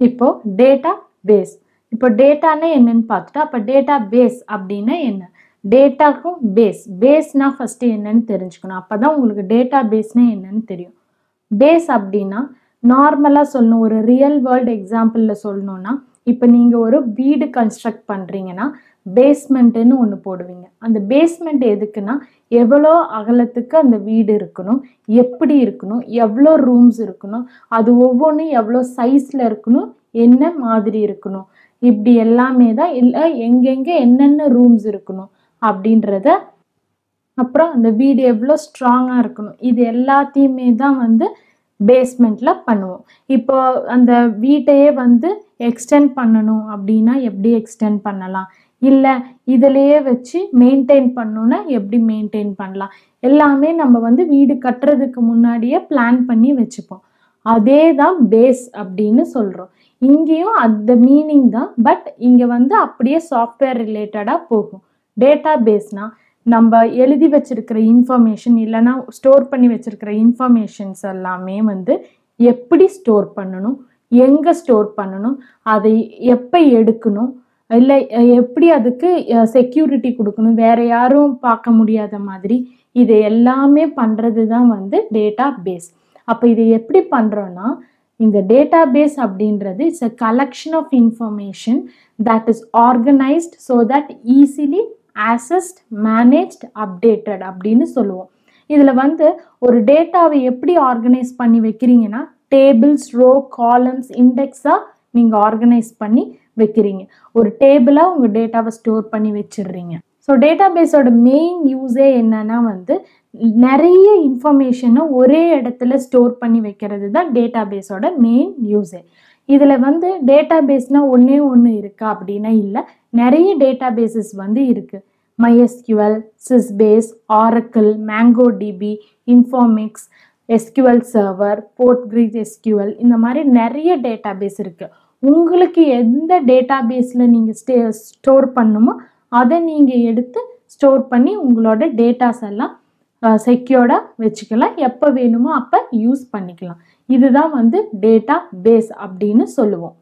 இப்போ data base. இப்போ டேட்டானா என்னன்னு பார்த்துட்டா, அப்போ டேட்டா பேஸ் அப்படின்னா என்ன? டேட்டாக்கும் பேஸ்னா ஃபர்ஸ்ட் என்னன்னு தெரிஞ்சுக்கணும். அப்பதான் உங்களுக்கு டேட்டா பேஸ்னா என்னன்னு தெரியும். பேஸ் அப்படின்னா நார்மலாக சொல்லணும், ஒரு ரியல் வேர்ல்டு எக்ஸாம்பிளில் சொல்லணும்னா, இப்போ நீங்கள் ஒரு வீடு கன்ஸ்ட்ரக்ட் பண்ணுறீங்கன்னா பேஸ்மெண்ட்டுன்னு ஒன்று போடுவீங்க. அந்த பேஸ்மெண்ட் எதுக்குன்னா, எவ்வளோ அகலத்துக்கு அந்த வீடு இருக்கணும், எப்படி இருக்கணும், எவ்வளோ ரூம்ஸ் இருக்கணும், அது ஒவ்வொன்றும் எவ்வளோ சைஸில் இருக்கணும், என்ன மாதிரி இருக்கணும், இப்படி எல்லாமே தான். இல்லை எங்கெங்கே என்னென்ன ரூம்ஸ் இருக்கணும் அப்படின்றத, அப்புறம் அந்த வீடு எவ்வளோ ஸ்ட்ராங்காக இருக்கணும், இது எல்லாத்தையுமே தான் வந்து பேஸ்மெண்ட்டில் பண்ணுவோம். இப்போ அந்த வீட்டையே வந்து எக்ஸ்டெண்ட் பண்ணணும் அப்படின்னா எப்படி எக்ஸ்டெண்ட் பண்ணலாம், இல்லை இதிலையே வச்சு மெயின்டைன் பண்ணணுன்னா எப்படி மெயின்டைன் பண்ணலாம், எல்லாமே நம்ம வந்து வீடு கட்டுறதுக்கு முன்னாடியே பிளான் பண்ணி வச்சுப்போம். அதே தான் பேஸ் அப்படின்னு சொல்கிறோம். இங்கேயும் அந்த மீனிங் தான், பட் இங்கே வந்து அப்படியே சாஃப்ட்வேர் ரிலேட்டடாக போகும். டேட்டா பேஸ்னால் நம்ம எழுதி வச்சிருக்கிற இன்ஃபர்மேஷன் இல்லைன்னா ஸ்டோர் பண்ணி வச்சிருக்கிற இன்ஃபர்மேஷன்ஸ் எல்லாமே வந்து எப்படி ஸ்டோர் பண்ணணும், எங்கே ஸ்டோர் பண்ணணும், அதை எப்போ எடுக்கணும், இல்லை எப்படி அதுக்கு செக்யூரிட்டி கொடுக்கணும், வேற யாரும் பார்க்க முடியாத மாதிரி, இது எல்லாமே பண்ணுறது தான் வந்து டேட்டா பேஸ். அப்போ இதை எப்படி பண்ணுறோன்னா, இந்த டேட்டா பேஸ் அப்படின்றது it's a collection of information that is organised so that easily accessed, managed, updated அப்படின்னு சொல்லுவோம். இதில் வந்து ஒரு டேட்டாவை எப்படி ஆர்கனைஸ் பண்ணி வைக்கிறீங்கன்னா, டேபிள்ஸ், ரோ, காலம்ஸ், இண்டெக்ஸாக நீங்கள் ஆர்கனைஸ் பண்ணி வைக்கிறீங்க. ஒரு டேபிளாக உங்கள் டேட்டாவை ஸ்டோர் பண்ணி வச்சிடுறீங்க. ஸோ டேட்டா பேஸோட மெயின் யூஸே என்னன்னா வந்து நிறைய இன்ஃபர்மேஷனை ஒரே இடத்துல ஸ்டோர் பண்ணி வைக்கிறது தான் டேட்டா பேஸோட மெயின் யூஸே. இதில் வந்து டேட்டா பேஸ்னால் ஒன்றே ஒன்று இருக்கா அப்படின்னா இல்லை, நிறைய டேட்டா பேஸஸ் வந்து இருக்குது. MySQL, Sysbase, Oracle, MongoDB, Informix, SQL Server, PostgreSQL, இந்த மாதிரி நிறைய டேட்டா பேஸ் இருக்குது. உங்களுக்கு எந்த டேட்டா பேஸில் நீங்கள் ஸ்டோர் பண்ணுமோ அதை நீங்கள் எடுத்து ஸ்டோர் பண்ணி உங்களோட டேட்டாஸ் எல்லாம் செக்யூர்டாக வச்சுக்கலாம். எப்போ வேணுமோ அப்போ யூஸ் பண்ணிக்கலாம். இதுதான் வந்து டேட்டா பேஸ் அப்படின்னு சொல்லுவோம்.